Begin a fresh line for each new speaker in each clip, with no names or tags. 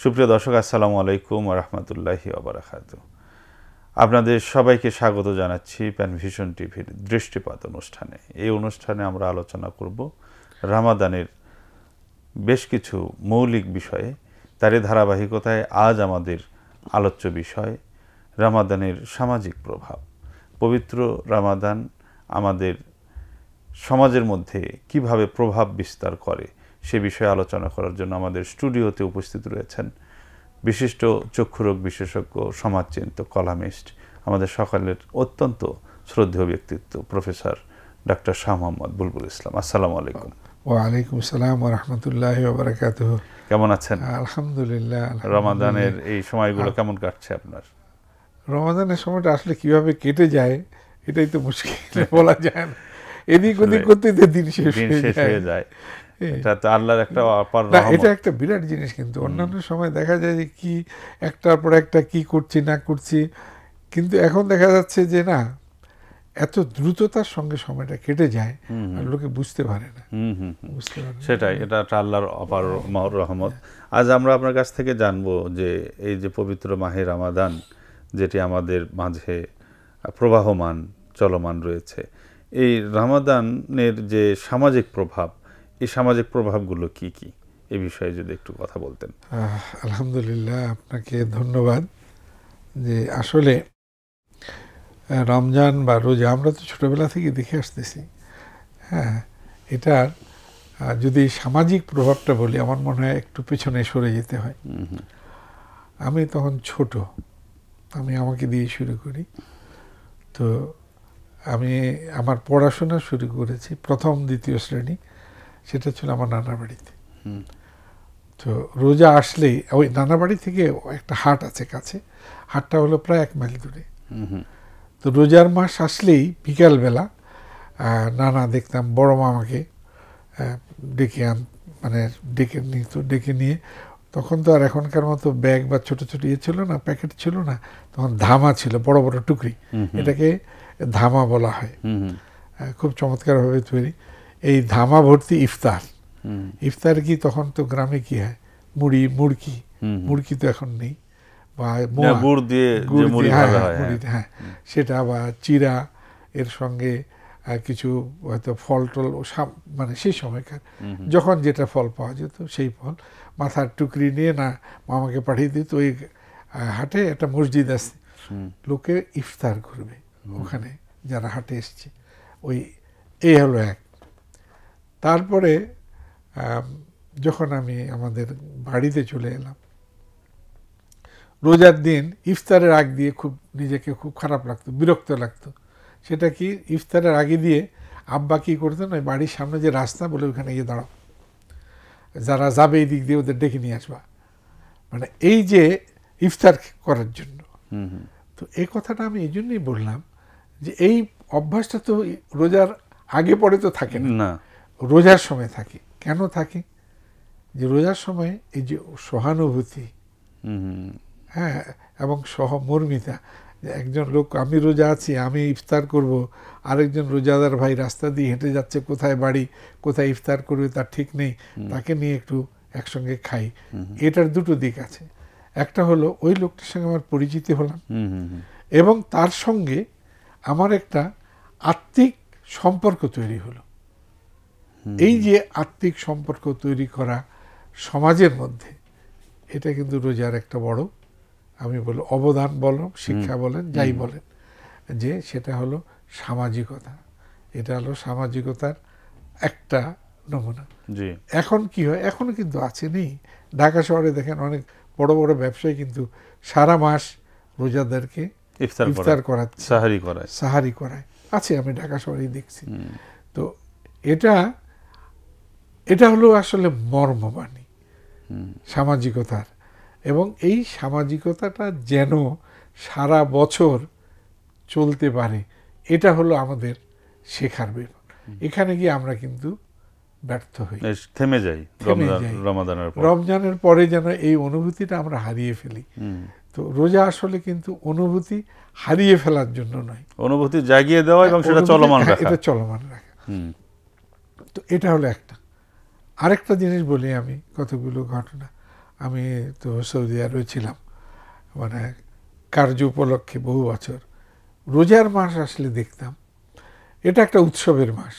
সুপ্রিয় দর্শক, আসসালামু আলাইকুম ওয়া রাহমাতুল্লাহি ওয়া বারাকাতুহু। আপনাদের সবাইকে স্বাগত জানাচ্ছি প্যানভিশন টিভির দৃষ্টিপাত অনুষ্ঠানে। এই অনুষ্ঠানে আমরা আলোচনা করব রামাদানের বেশ কিছু মৌলিক বিষয়ে। তারই ধারাবাহিকতায় আজ আমাদের আলোচ্য বিষয় রামাদানের সামাজিক প্রভাব। পবিত্র রামাদান আমাদের সমাজের মধ্যে কিভাবে প্রভাব বিস্তার করে সে বিষয়ে আলোচনা করার জন্য আমাদের স্টুডিওতে উপস্থিত রয়েছেন বিশিষ্ট চক্ষুরোগ বিশেষজ্ঞ, সমাজচিন্তক, কলামিস্ট, আমাদের সকলের অত্যন্ত শ্রদ্ধেয় ব্যক্তিত্ব প্রফেসর ডক্টর শাহ মোহাম্মদ বুলবুল ইসলাম। আসসালামু আলাইকুম।
ওয়ালাইকুম আসসালাম ওয়া রাহমাতুল্লাহি ওয়া বারাকাতুহু।
কেমন আছেন?
আলহামদুলিল্লাহ।
রমাদানের এই সময়গুলো কেমন কাটছে আপনার?
রমাদানের সময়টা আসলে কিভাবে কেটে যায় এটাই তো মুশকিল, বলা যায় না। এদিক ওদিক করতে দিন শেষ হয়ে যায়।
এটা তো আল্লাহর একটা অপার
না,
রহমত।
এটা একটা বিরাট জিনিস। কিন্তু অন্যান্য সময় দেখা যায় যে কি একটার পর একটা কি করছি না করছি, কিন্তু এখন দেখা যাচ্ছে যে না, এত দ্রুততার সঙ্গে সময়টা কেটে যায় আর লোকে বুঝতে পারে না।
সেটাই, এটা একটা আল্লাহর অপার রহমত। আজ আমরা আপনার কাছ থেকে জানবো যে এই যে পবিত্র মাহে রামাদান, যেটি আমাদের মাঝে প্রবাহমান চলমান রয়েছে, এই রামাদানের যে সামাজিক প্রভাব, এই সামাজিক প্রভাবগুলো কি কি, এই বিষয়ে যদি একটু কথা বলতেন।
আলহামদুলিল্লাহ, আপনাকে ধন্যবাদ। যে আসলে রমজান বা রোজা আমরা তো ছোটবেলা থেকে দেখে আসতেছি। হ্যাঁ, এটার যদি সামাজিক প্রভাবটা বলি, আমার মনে হয় একটু পেছনে সরে যেতে হয়। আমি তখন ছোট, আমি আমাকে দিয়ে শুরু করি। তো আমি আমার পড়াশোনা শুরু করেছি প্রথম দ্বিতীয় শ্রেণী, সেটা ছিল আমার নানার বাড়িতে। তো রোজা আসলেই ওই নানার বাড়ি থেকে একটা হাট আছে কাছে, হাটটা হলো প্রায় 1 মাইল দূরে। তো রোজার মাস আসলেই বিকালবেলা নানা দেখতাম বড় মামাকে ডেকে নিয়ে, তখন তো আর এখনকার মতো ব্যাগ বা ছোট ছোট ইয়ে ছিল না, প্যাকেট ছিল না, তখন ধামা ছিল, বড় বড় টুকরি, এটাকে ধামা বলা হয়। খুব চমৎকারভাবে তৈরি। এই ধামা ভর্তি ইফতার। ইফতার কি তখন তো গ্রামে কি হয়, মুড়কি তো এখন নেই, বা
গুড় দিয়ে
হ্যাঁ, সেটা বা চিরা, এর সঙ্গে কিছু হয়তো ফল টল, মানে সেই সময়কার যখন যেটা ফল পাওয়া যেত সেই ফল, মাথার টুকরি নিয়ে না মামাকে পাঠিয়ে দিত। ওই হাটে একটা মসজিদ আছে, লোকে ইফতার করবে ওখানে যারা হাটে এসছে। এই হলো এক। তারপরে যখন আমি আমাদের বাড়িতে চলে এলাম, রোজার দিন ইফতারের আগ দিয়ে নিজেকে খুব খারাপ লাগতো, বিরক্ত লাগতো। সেটা কি, ইফতারের আগে দিয়ে আব্বা কি করতেন, ওই বাড়ির সামনে যে রাস্তা বলে ওখানে গিয়ে দাঁড়াও, যারা যাবে এই দিক দিয়ে ওদের ডেকে নিয়ে আসবা, মানে এই যে ইফতার করার জন্য। তো এই কথাটা আমি এই জন্যই বললাম যে এই অভ্যাসটা তো রোজার আগে পরে তো থাকে না, রোজার সময় থাকে। কেন থাকে? যে রোজার সময় এই যে সহানুভূতি, হ্যাঁ, এবং সহমর্মিতা, একজন লোক, আমি রোজা আছি, আমি ইফতার করব, আরেকজন রোজাদার ভাই রাস্তা দিয়ে হেঁটে যাচ্ছে, কোথায় বাড়ি, কোথায় ইফতার করবে তার ঠিক নেই, তাকে নিয়ে একটু একসঙ্গে খাই। এটার দুটো দিক আছে। একটা হলো ওই লোকটার সঙ্গে আমার পরিচিতি হলাম, এবং তার সঙ্গে আমার একটা আত্মিক সম্পর্ক তৈরি হলো। এই যে আত্মিক সম্পর্ক তৈরি করা সমাজের মধ্যে, এটা কিন্তু রোজার একটা বড়, আমি বলি অবদান বলেন, শিক্ষা বলেন, যাই বলেন, যে সেটা হলো সামাজিকতা। এটা হলো সামাজিকতার একটা নমুনা। এখন কি হয়, এখনো কিন্তু আছে, নেই। ঢাকা শহরে দেখেন অনেক বড় বড় ব্যবসায়ী কিন্তু সারা মাস রোজাদারকে ইফতার করাচ্ছে, সাহারি করায়, আছে, আমি ঢাকা শহরেই দেখছি। তো এটা হলো আসলে মর্মবাণী সামাজিকতার। এবং এই সামাজিকতাটা যেন সারা বছর চলতে পারে, এটা হলো আমাদের শেখার ব্যাপার। এখানে গিয়ে আমরা কিন্তু ব্যর্থ হই,
থেমে যাই।
রমজানের পরে যেন এই অনুভূতিটা আমরা হারিয়ে ফেলি। তো রোজা আসলে কিন্তু অনুভূতি হারিয়ে ফেলার জন্য নয়,
অনুভূতি জাগিয়ে দেওয়া এবং সেটা চলমান রাখা,
এটা চলমান রাখা। তো এটা হলো একটা। আরেকটা জিনিস বলি আমি, কতগুলো ঘটনা। আমি তো সৌদি আরবে ছিলাম মানে কার্য উপলক্ষে বহু বছর, রোজার মাস আসলে দেখতাম এটা একটা উৎসবের মাস।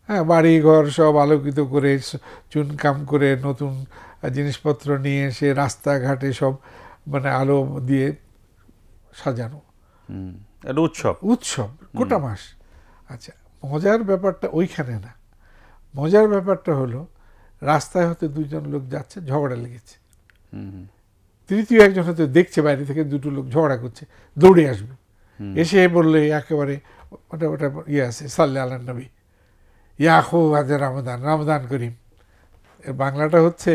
হ্যাঁ, বাড়ি ঘর সব আলোকিত করে চুনকাম করে নতুন জিনিসপত্র নিয়ে এসে রাস্তাঘাটে সব মানে আলো দিয়ে সাজানো,
এটা উৎসব
উৎসব গোটা মাস। আচ্ছা, মজার ব্যাপারটা ওইখানে না, মজার ব্যাপারটা হলো রাস্তায় হয়তো দুজন লোক যাচ্ছে, ঝগড়া লেগেছে, তৃতীয় একজন হয়তো দেখছে বাইরে থেকে দুটো লোক ঝগড়া করছে, দৌড়ে আসবে, এসে বললে একেবারে ওটা ওটা ইয়ে আছে সাল্লাল্লাহু আলাইহি নবী ইয়াখু আজ রমাদান, রমাদান করিম। এর বাংলাটা হচ্ছে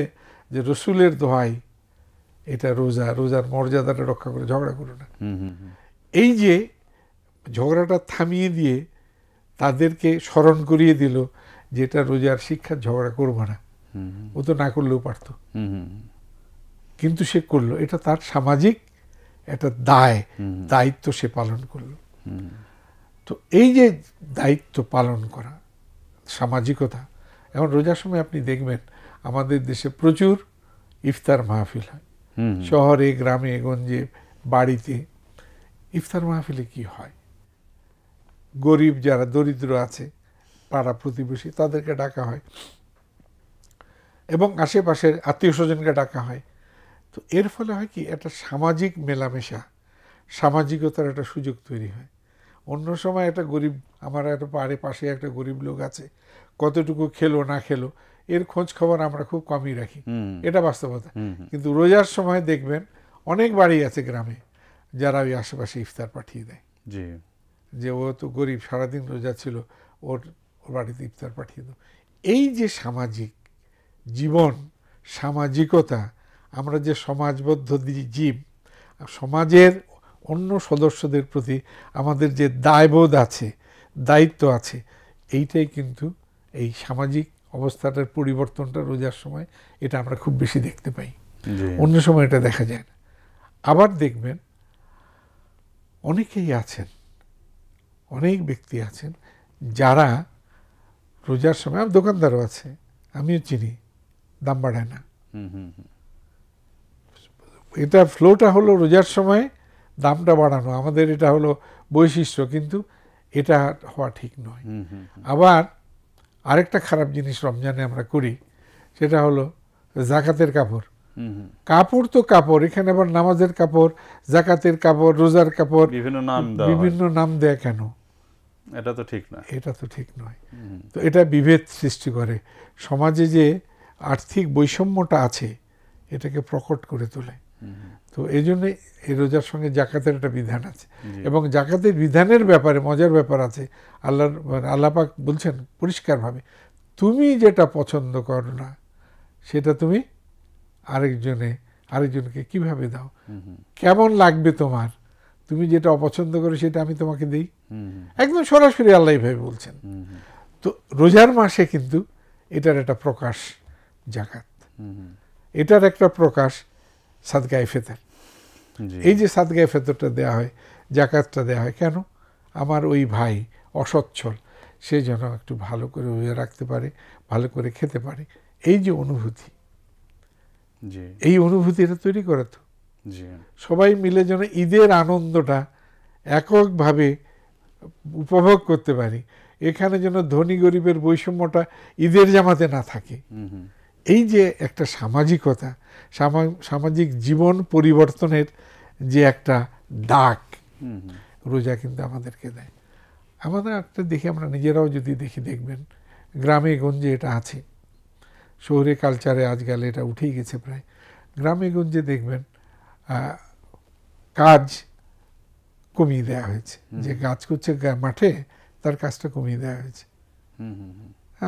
যে রসুলের দোহাই, এটা রোজা, রোজার মর্যাদাটা রক্ষা করে ঝগড়া করো না। এই যে ঝগড়াটা থামিয়ে দিয়ে তাদেরকে স্মরণ করিয়ে দিল যে এটা রোজার শিক্ষা, ঝগড়া করবো না। ও তো না করলেও পারতো, কিন্তু সে করলো, এটা তার সামাজিক একটা দায়, দায়িত্ব সে পালন করলো। তো এই যে দায়িত্ব পালন করা, সামাজিকতা, এখন রোজার সময় আপনি দেখবেন আমাদের দেশে প্রচুর ইফতার মাহফিল হয়, শহরে গ্রামে গঞ্জে বাড়িতে। ইফতার মাহফিলে কি হয়, গরিব যারা দরিদ্র আছে পাড়া প্রতিবেশী তাদেরকে ডাকা হয় এবং আশেপাশের আত্মীয় স্বজনকে ডাকা হয়। তো এর ফলে হয় কি, একটা সামাজিক মেলামেশা, সামাজিকতার একটা সুযোগ তৈরি হয়। অন্য সময় একটা গরিব, আমার একটা পাশে একটা গরিব লোক আছে, কতটুকু খেলো না খেলো এর খোঁজ খবর আমরা খুব কমই রাখি, এটা বাস্তবতা। কিন্তু রোজার সময় দেখবেন অনেক বাড়ি আছে গ্রামে যারা ওই আশেপাশে ইফতার পাঠিয়ে দেয়, যে ও তো গরিব, সারাদিন রোজা ছিল, ওর বাড়িতে ইফতার পাঠিয়ে দাও। এই যে সামাজিক জীবন, সামাজিকতা, আমরা যে সমাজবদ্ধ জীব, সমাজের অন্য সদস্যদের প্রতি আমাদের যে দায়বোধ আছে, দায়িত্ব আছে, এইটাই কিন্তু এই সামাজিক অবস্থাটার পরিবর্তনটা রোজার সময় এটা আমরা খুব বেশি দেখতে পাই, অন্য সময় এটা দেখা যায় না। আবার দেখবেন অনেকেই আছেন, অনেক ব্যক্তি আছেন যারা রোজার সময়, দোকানদারও আছে, আমিও চিনি, দাম বাড়ায় না। এটা ফ্লোটা হলো রোজার সময় দামটা বাড়ানো, আমাদের এটা হলো বৈশিষ্ট্য, কিন্তু এটা হওয়া ঠিক নয়। আবার আরেকটা খারাপ জিনিস রমজানে আমরা করি, সেটা হলো জাকাতের কাপড়। কাপড় তো কাপড়, এখানে আবার নামাজের কাপড়, জাকাতের কাপড়, রোজার কাপড়, বিভিন্ন নাম দেয় কেন?
এটা তো ঠিক না,
এটা তো ঠিক নয়। তো এটা বিভেদ সৃষ্টি করে, সমাজে যে আর্থিক বৈষম্যটা আছে এটাকে প্রকট করে তোলে। তো এই জন্যে এই রোজার সঙ্গে জাকাতের একটা বিধান আছে, এবং জাকাতের বিধানের ব্যাপারে মজার ব্যাপার আছে। আল্লাহ পাক বলছেন পরিষ্কারভাবে, তুমি যেটা পছন্দ করো না সেটা তুমি আরেকজনকে কিভাবে দাও, কেমন লাগবে তোমার, তুমি যেটা অপছন্দ করো সেটা আমি তোমাকে দিই, একদম সরাসরি আল্লাহ ভাবে বলছেন। তো রোজার মাসে কিন্তু এটার একটা প্রকাশ জাকাত, এটার একটা প্রকাশ সাদকায়ে ফিতর। এই যে সাদকায়ে ফিতরটা দেওয়া হয়, জাকাতটা দেওয়া হয় কেন? আমার ওই ভাই অসচ্ছল, সে যেন একটু ভালো করে রোজা রাখতে পারে, ভালো করে খেতে পারে, এই যে অনুভূতি, এই অনুভূতিটা তৈরি করে তো সবাই মিলে যেন ঈদের আনন্দটা এককভাবে উপভোগ করতে পারি। এখানে যেন ধনী গরিবের বৈষম্যটা ঈদের জামাতে না থাকে। এই যে একটা সামাজিকতা, সামাজিক জীবন পরিবর্তনের যে একটা ডাক রোজা কিন্তু আমাদেরকে দেয়। আমাদের একটা দেখি, আমরা নিজেরাও যদি দেখবেন গ্রামে গঞ্জে এটা আছে, শহরে কালচারে আজকাল এটা উঠেই গেছে প্রায়। গ্রামে গঞ্জে দেখবেন কাজ কমিয়ে দেওয়া হয়েছে, যে কাজ করছে মাঠে তার কাজটা কমিয়ে দেওয়া হয়েছে।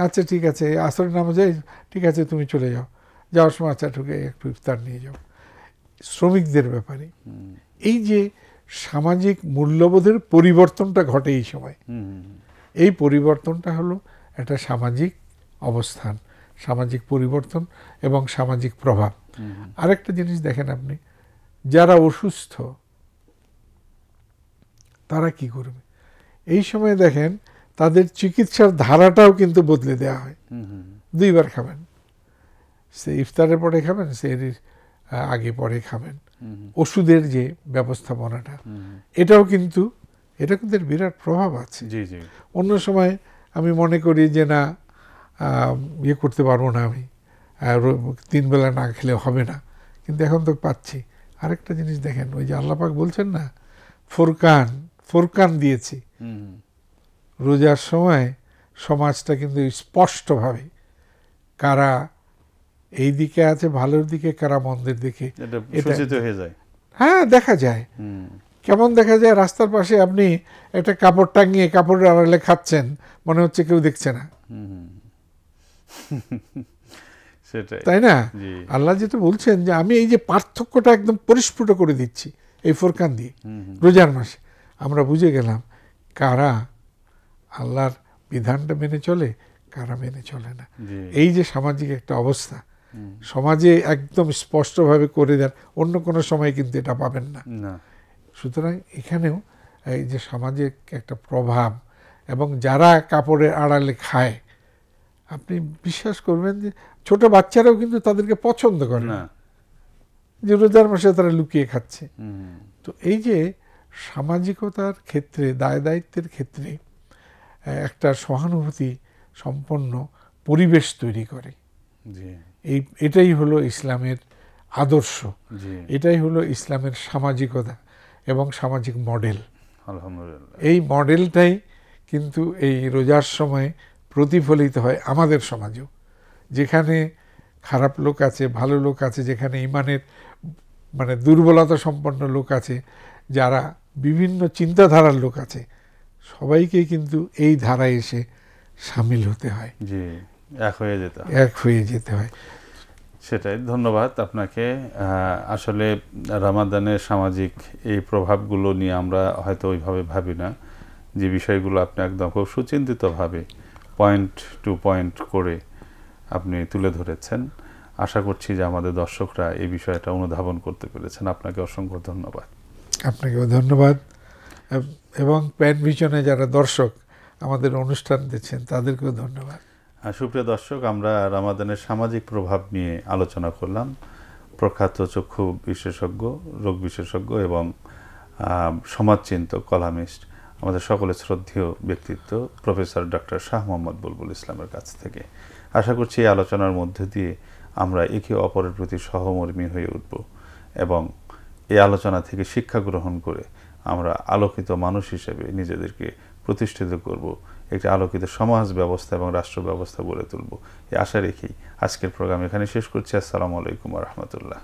আচ্ছা ঠিক আছে, আসরের নামাজে ঠিক আছে তুমি চলে যাও, যাওয়ার সময় আচ্ছা ঢুকে একটু ইফতার নিয়ে যাও। শ্রমিকদের ব্যাপারে এই যে সামাজিক মূল্যবোধের পরিবর্তনটা ঘটে এই সময়, এই পরিবর্তনটা হলো একটা সামাজিক অবস্থান, সামাজিক পরিবর্তন এবং সামাজিক প্রভাব। আরেকটা জিনিস দেখেন আপনি, যারা অসুস্থ তারা কি করবে এই সময় দেখেন, তাদের চিকিৎসার ধারাটাও কিন্তু বদলে দেওয়া হয়। 2 বার খাবেন, সে ইফতারের পরে খাবেন, সেহরির আগে পরে খাবেন। ওষুধের যে ব্যবস্থাপনাটা, এটাও কিন্তু এর বিরাট প্রভাব আছে। অন্য সময় আমি মনে করি যে না, ইয়ে করতে পারবো না, আমি 3 বেলা না খেলে হবে না, কিন্তু এখন তো পাচ্ছি। আরেকটা জিনিস দেখেন, ওই যে আল্লাহ পাক বলছেন না, ফোরকান দিয়েছি। রোজার সময় সমাজটা কিন্তু স্পষ্টভাবে কারা এই দিকে আছে ভালোর দিকে, কারা মন্দের দিকে, হ্যাঁ দেখা যায়। কেমন দেখা যায়, রাস্তার পাশে আপনি একটা কাপড় টাঙিয়ে কাপড়ের আড়ালে খাচ্ছেন, মনে হচ্ছে কেউ দেখছে না, তাই না? আল্লাহ যেটা বলছেন যে আমি এই যে পার্থক্যটা একদম পরিস্ফুট করে দিচ্ছি এই ফোরকান দিয়ে রোজার মাসে, আমরা বুঝে গেলাম কারা আল্লাহর বিধানটা মেনে চলে, কারা মেনে চলে না। এই যে সামাজিক একটা অবস্থা সমাজে একদম স্পষ্টভাবে করে দেন, অন্য কোনো সময় কিন্তু এটা পাবেন না। সুতরাং এখানেও এই যে সামাজিক একটা প্রভাব, এবং যারা কাপড়ের আড়ালে খায়, আপনি বিশ্বাস করবেন যে ছোট বাচ্চারাও কিন্তু তাদেরকে পছন্দ করে না, যে রোজার মাসে তারা লুকিয়ে খাচ্ছে। তো এই যে সামাজিকতার ক্ষেত্রে, দায় দায়িত্বের ক্ষেত্রে একটা সহানুভূতি সম্পন্ন পরিবেশ তৈরি করে, এটাই হলো ইসলামের আদর্শ, এটাই হলো ইসলামের সামাজিকতা এবং সামাজিক মডেল। এই মডেলটাই কিন্তু এই রোজার সময় প্রতিফলিত হয় আমাদের সমাজেও, যেখানে খারাপ লোক আছে, ভালো লোক আছে, যেখানে ইমানের মানে দুর্বলতা সম্পন্ন লোক আছে, যারা বিভিন্ন চিন্তাধারার লোক আছে, সবাইকে কিন্তু এই ধারায় এসে সামিল হতে হয়, এক হয়ে যেতে হয়।
সেটাই। ধন্যবাদ আপনাকে। আসলে রমাদানের সামাজিক এই প্রভাবগুলো নিয়ে আমরা হয়তো ওইভাবে ভাবি না, যে বিষয়গুলো আপনি একদম খুব সুচিন্তিতভাবে পয়েন্ট টু পয়েন্ট করে আপনি তুলে ধরেছেন। আশা করছি যে আমাদের দর্শকরা এই বিষয়টা অনুধাবন করতে পেরেছেন। আপনাকে অসংখ্য ধন্যবাদ।
আপনাকেও ধন্যবাদ, এবং প্যান ভিশনে যারা দর্শক আমাদের অনুষ্ঠান দিচ্ছেন তাদেরকেও ধন্যবাদ।
সুপ্রিয় দর্শক, আমরা রমাদানের সামাজিক প্রভাব নিয়ে আলোচনা করলাম। প্রখ্যাত চক্ষু বিশেষজ্ঞ, রোগ বিশেষজ্ঞ এবং সমাজচিন্তক, কলামিস্ট, আমাদের সকলের শ্রদ্ধেয় ব্যক্তিত্ব প্রফেসর ডক্টর শাহ মোহাম্মদ বুলবুল ইসলামের কাছ থেকে। আশা করছি এই আলোচনার মধ্যে দিয়ে আমরা একে অপরের প্রতি সহমর্মী হয়ে উঠব এবং এই আলোচনা থেকে শিক্ষা গ্রহণ করে আমরা আলোকিত মানুষ হিসেবে নিজেদেরকে প্রতিষ্ঠিত করব, একটি আলোকিত সমাজ ব্যবস্থা এবং রাষ্ট্র ব্যবস্থা গড়ে তুলব, এই আশা রেখেই আজকের প্রোগ্রাম এখানে শেষ করছি। আসসালামু আলাইকুম ওয়া রাহমাতুল্লাহ।